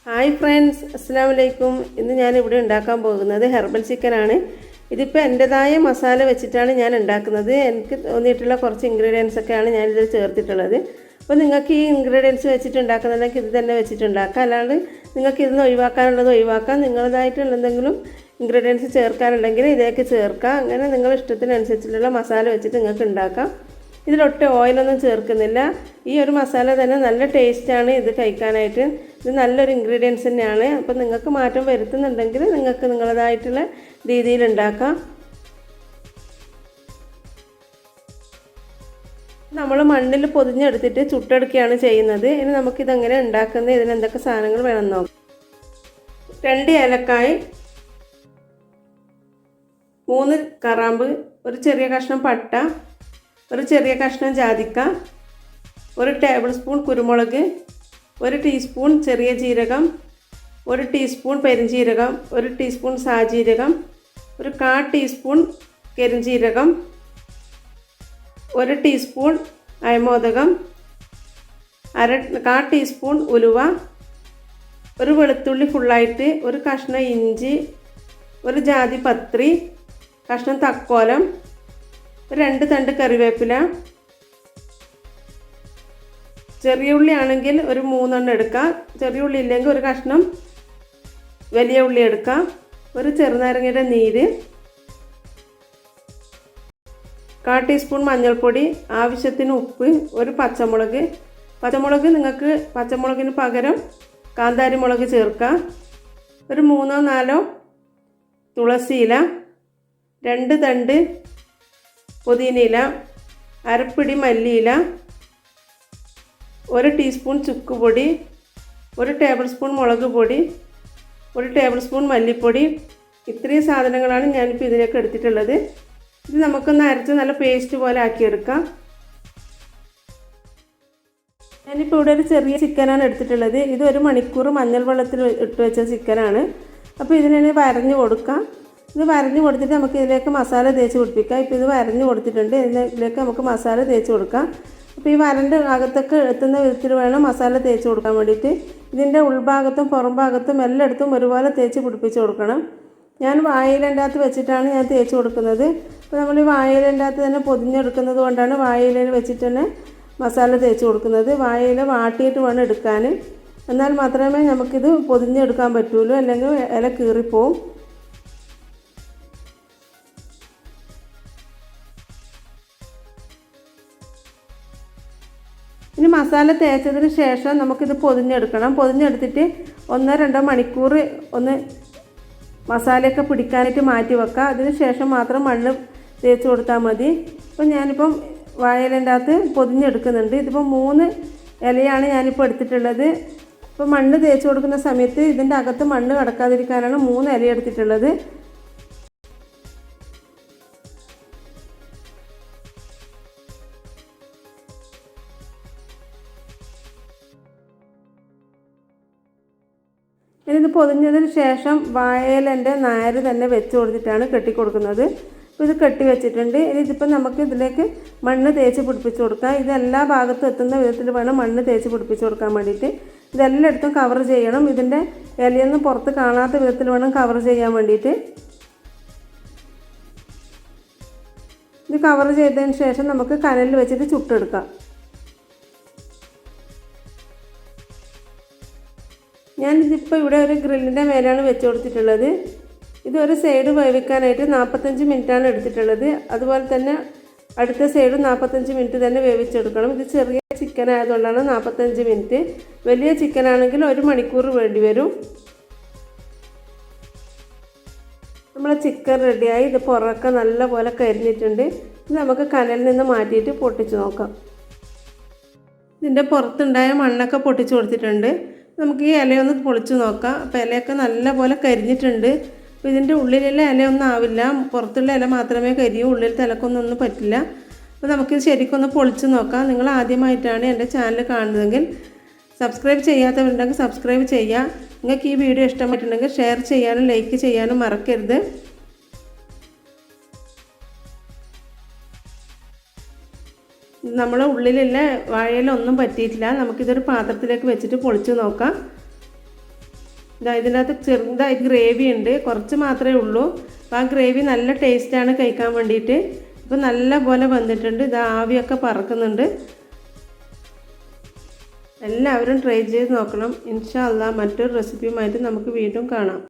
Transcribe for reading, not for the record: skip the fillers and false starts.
Hi friends, അസ്സലാമു അലൈക്കും. ഇന്ന് ഞാൻ ഇവിടെ ഉണ്ടാക്കാൻ പോകുന്നത് ഹെർബൽ ചിക്കനാണ്. ഇതിപ്പോൾ എൻ്റെതായ മസാല വെച്ചിട്ടാണ് ഞാൻ ഉണ്ടാക്കുന്നത്. എനിക്ക് തോന്നിയിട്ടുള്ള കുറച്ച് ഇൻഗ്രീഡിയൻസ് ഒക്കെയാണ് ഞാനിതിൽ ചേർത്തിട്ടുള്ളത്. അപ്പോൾ നിങ്ങൾക്ക് ഈ ഇൻഗ്രീഡിയൻസ് വെച്ചിട്ട് ഉണ്ടാക്കുന്നുണ്ടെങ്കിൽ ഇത് തന്നെ വെച്ചിട്ട് ഉണ്ടാക്കാം. അല്ലാണ്ട് നിങ്ങൾക്ക് ഇതിന് ഒഴിവാക്കാനുള്ളത് ഒഴിവാക്കാം. നിങ്ങളതായിട്ടുള്ള എന്തെങ്കിലും ഇൻഗ്രീഡിയൻസ് ചേർക്കാനുണ്ടെങ്കിൽ ഇതിലേക്ക് ചേർക്കാം. അങ്ങനെ നിങ്ങളുടെ ഇഷ്ടത്തിനനുസരിച്ചുള്ള മസാല വെച്ചിട്ട് നിങ്ങൾക്ക് ഉണ്ടാക്കാം. ഇതിലൊട്ട് ഓയിലൊന്നും ചേർക്കുന്നില്ല. ഈ ഒരു മസാല തന്നെ നല്ല ടേസ്റ്റാണ് ഇത് കഴിക്കാനായിട്ട്. ഇത് നല്ലൊരു ഇൻഗ്രീഡിയൻസ് തന്നെയാണ്. അപ്പോൾ നിങ്ങൾക്ക് മാറ്റം വരുത്തുന്നുണ്ടെങ്കിൽ നിങ്ങൾക്ക് നിങ്ങളതായിട്ടുള്ള രീതിയിൽ ഉണ്ടാക്കാം. നമ്മൾ മണ്ണിൽ പൊതിഞ്ഞെടുത്തിട്ട് ചുട്ടെടുക്കുകയാണ് ചെയ്യുന്നത്. ഇനി നമുക്കിതെങ്ങനെ ഉണ്ടാക്കുന്നത്, ഇതിനെന്തൊക്കെ സാധനങ്ങൾ വേണം നോക്കാം. 2 ഏലക്കായ്, 3 കറാമ്പ്, ഒരു ചെറിയ കഷ്ണം പട്ട, ഒരു ചെറിയ കഷ്ണം ജാതിക്ക, 1 ടേബിൾ സ്പൂൺ കുരുമുളക്, 1 ടീസ്പൂൺ ചെറിയ ജീരകം, 1 ടീസ്പൂൺ പെരുംജീരകം, 1 ടീസ്പൂൺ സാജീരകം, 1/4 ടീസ്പൂൺ കരിഞ്ജീരകം, 1 ടീസ്പൂൺ അയമോദകം, 1/4 ടീസ്പൂൺ ഉലുവ, 1 വെളുത്തുള്ളി ഫുള്ളായിട്ട്, 1 കഷ്ണം ഇഞ്ചി, 1 ജാതി പത്രി, കഷ്ണം തക്കോലം, 2 തണ്ട് കറിവേപ്പില. ചെറിയ ഉള്ളി ആണെങ്കിൽ ഒരു 3 എണ്ണം എടുക്കാം. ചെറിയ ഉള്ളി ഇല്ലെങ്കിൽ 1 കഷ്ണം വലിയ ഉള്ളി എടുക്കാം. 1 ചെറുനാരങ്ങയുടെ നീര്, 1/4 ടീസ്പൂൺ മഞ്ഞൾപ്പൊടി, ആവശ്യത്തിന് ഉപ്പ്, 1 പച്ചമുളക് നിങ്ങൾക്ക് പച്ചമുളകിന് പകരം കാന്താരി മുളക് ചേർക്കാം. 3 or 4 തുളസിയില, 2 തണ്ട് പുതിനയില, അരപ്പിടി മല്ലിയില, 1 ടീസ്പൂൺ ചുക്കുപൊടി, 1 ടേബിൾ സ്പൂൺ മുളക് പൊടി, 1 ടേബിൾ സ്പൂൺ മല്ലിപ്പൊടി. ഇത്രയും സാധനങ്ങളാണ് ഞാനിപ്പോൾ ഇതിലേക്ക് എടുത്തിട്ടുള്ളത്. ഇത് നമുക്കൊന്ന് അരച്ച് നല്ല പേസ്റ്റ് പോലെ ആക്കിയെടുക്കാം. ഞാനിപ്പോൾ ഇവിടെ ഒരു ചെറിയ ചിക്കനാണ് എടുത്തിട്ടുള്ളത്. ഇത് 1 മണിക്കൂർ മഞ്ഞൾ വെള്ളത്തിൽ ഇട്ട് വെച്ച ചിക്കനാണ്. അപ്പോൾ ഇതിനെ വരഞ്ഞു കൊടുക്കാം. ഇത് വരഞ്ഞു കൊടുത്തിട്ട് നമുക്ക് ഇതിലേക്ക് മസാല തേച്ച് പിടിപ്പിക്കാം. ഇപ്പോൾ ഇത് വരഞ്ഞു കൊടുത്തിട്ടുണ്ട്. ഇതിലേക്ക് നമുക്ക് മസാല തേച്ച് കൊടുക്കാം. അപ്പോൾ ഈ വരൻ്റെ അകത്തൊക്കെ എത്തുന്ന വിധത്തിൽ വേണം മസാല തേച്ച് കൊടുക്കാൻ വേണ്ടിയിട്ട്. ഇതിൻ്റെ ഉൾഭാഗത്തും പുറം ഭാഗത്തും എല്ലായിടത്തും ഒരുപോലെ തേച്ച് പിടിപ്പിച്ച് കൊടുക്കണം. ഞാൻ വാഴയിലൻ്റെ അകത്ത് വെച്ചിട്ടാണ് ഞാൻ തേച്ച് കൊടുക്കുന്നത്. അപ്പോൾ നമ്മൾ ഈ വാഴയിലൻ്റെ അകത്ത് തന്നെ പൊതിഞ്ഞെടുക്കുന്നത് കൊണ്ടാണ് വാഴയിലയിൽ വെച്ചിട്ട് തന്നെ മസാല തേച്ച് കൊടുക്കുന്നത്. വാഴയില വാട്ടിയിട്ട് വേണം എടുക്കാൻ. എന്നാൽ മാത്രമേ നമുക്കിത് പൊതിഞ്ഞെടുക്കാൻ പറ്റുള്ളൂ, അല്ലെങ്കിൽ ഇല കീറിപ്പോവും. ഇനി മസാല തേച്ചതിന് ശേഷം നമുക്കിത് പൊതിഞ്ഞെടുക്കണം. പൊതിഞ്ഞെടുത്തിട്ട് 1-2 മണിക്കൂർ ഒന്ന് മസാലയൊക്കെ പിടിക്കാനായിട്ട് മാറ്റി വെക്കാം. അതിന് ശേഷം മാത്രം മണ്ണ് തേച്ച് കൊടുത്താൽ മതി. അപ്പോൾ ഞാനിപ്പം വാഴയിലൻ്റെ അകത്ത് പൊതിഞ്ഞെടുക്കുന്നുണ്ട്. ഇതിപ്പോൾ 3 ഇലയാണ് ഞാനിപ്പോൾ എടുത്തിട്ടുള്ളത്. അപ്പോൾ മണ്ണ് തേച്ച് കൊടുക്കുന്ന സമയത്ത് ഇതിൻ്റെ അകത്ത് മണ്ണ് കടക്കാതിരിക്കാനാണ് 3 ഇല എടുത്തിട്ടുള്ളത്. ഇത് പൊതിഞ്ഞതിന് ശേഷം വാഴയിലൻ്റെ നാര് തന്നെ വെച്ച് കൊടുത്തിട്ടാണ് കെട്ടിക്കൊടുക്കുന്നത്. അപ്പോൾ ഇത് കെട്ടി വെച്ചിട്ടുണ്ട്. ഇതിപ്പോൾ നമുക്ക് ഇതിലേക്ക് മണ്ണ് തേച്ച് പിടിപ്പിച്ച് കൊടുക്കാം. ഇതെല്ലാ ഭാഗത്തും എത്തുന്ന വിധത്തിൽ വേണം മണ്ണ് തേച്ച് പിടിപ്പിച്ച് കൊടുക്കാൻ വേണ്ടിയിട്ട്. ഇതെല്ലായിടത്തും കവർ ചെയ്യണം. ഇതിൻ്റെ ഇലയൊന്നും പുറത്ത് കാണാത്ത വിധത്തിൽ വേണം കവർ ചെയ്യാൻ വേണ്ടിയിട്ട്. ഇത് കവർ ചെയ്തതിന് ശേഷം നമുക്ക് കനലിൽ വെച്ചിട്ട് ചുട്ടെടുക്കാം. ഞാനിതിപ്പോൾ ഇവിടെ ഒരു ഗ്രില്ലിൻ്റെ മേലാണ് വെച്ച് കൊടുത്തിട്ടുള്ളത്. ഇതൊരു സൈഡ് വേവിക്കാനായിട്ട് 45 മിനിറ്റാണ് എടുത്തിട്ടുള്ളത്. അതുപോലെ തന്നെ അടുത്ത സൈഡ് 45 മിനിറ്റ് തന്നെ വേവിച്ചെടുക്കണം. ഇത് ചെറിയ ചിക്കൻ ആയതുകൊണ്ടാണ് 45 മിനിറ്റ്. വലിയ ചിക്കൻ ആണെങ്കിൽ 1 മണിക്കൂർ വേണ്ടി വരും. നമ്മളെ ചിക്കൻ റെഡിയായി. ഇത് പുറമൊക്കെ നല്ലപോലെ കരിഞ്ഞിട്ടുണ്ട്. ഇത് നമുക്ക് കനലിൽ നിന്ന് മാറ്റിയിട്ട് പൊട്ടിച്ച് നോക്കാം. ഇതിൻ്റെ പുറത്തുണ്ടായ മണ്ണൊക്കെ പൊട്ടിച്ച് കൊടുത്തിട്ടുണ്ട്. നമുക്ക് ഈ ഇലയൊന്ന് പൊളിച്ച് നോക്കാം. അപ്പോൾ ഇലയൊക്കെ നല്ലപോലെ കരിഞ്ഞിട്ടുണ്ട്. അപ്പോൾ ഇതിൻ്റെ ഉള്ളിലുള്ള ഇലയൊന്നും ആവില്ല, പുറത്തുള്ള ഇല മാത്രമേ കരിയൂ. ഉള്ളിലത്തെ ഇലക്കൊന്നും പറ്റില്ല. അപ്പോൾ നമുക്കിത് ശരിക്കൊന്ന് പൊളിച്ച് നോക്കാം. നിങ്ങൾ ആദ്യമായിട്ടാണ് എൻ്റെ ചാനൽ കാണുന്നതെങ്കിൽ സബ്സ്ക്രൈബ് ചെയ്യാത്തവരുണ്ടെങ്കിൽ സബ്സ്ക്രൈബ് ചെയ്യുക. നിങ്ങൾക്ക് ഈ വീഡിയോ ഇഷ്ടമായിട്ടുണ്ടെങ്കിൽ ഷെയർ ചെയ്യാനും ലൈക്ക് ചെയ്യാനും മറക്കരുത്. നമ്മുടെ ഉള്ളിലുള്ള വാഴയില ഒന്നും പറ്റിയിട്ടില്ല. നമുക്കിതൊരു പാത്രത്തിലേക്ക് വെച്ചിട്ട് പൊളിച്ച് നോക്കാം. ഇതിനകത്ത് ചെറുതായി ഗ്രേവി ഉണ്ട്, കുറച്ച് മാത്രമേ ഉള്ളൂ. അപ്പോൾ ആ ഗ്രേവി നല്ല ടേസ്റ്റാണ് കഴിക്കാൻ വേണ്ടിയിട്ട്. ഇപ്പോൾ നല്ല പോലെ വന്നിട്ടുണ്ട്. ഇത് ആവിയൊക്കെ പറക്കുന്നുണ്ട്. എല്ലാവരും ട്രൈ ചെയ്ത് നോക്കണം. ഇൻഷാ അല്ലാഹ് മറ്റൊരു റെസിപ്പിയുമായിട്ട് നമുക്ക് വീണ്ടും കാണാം.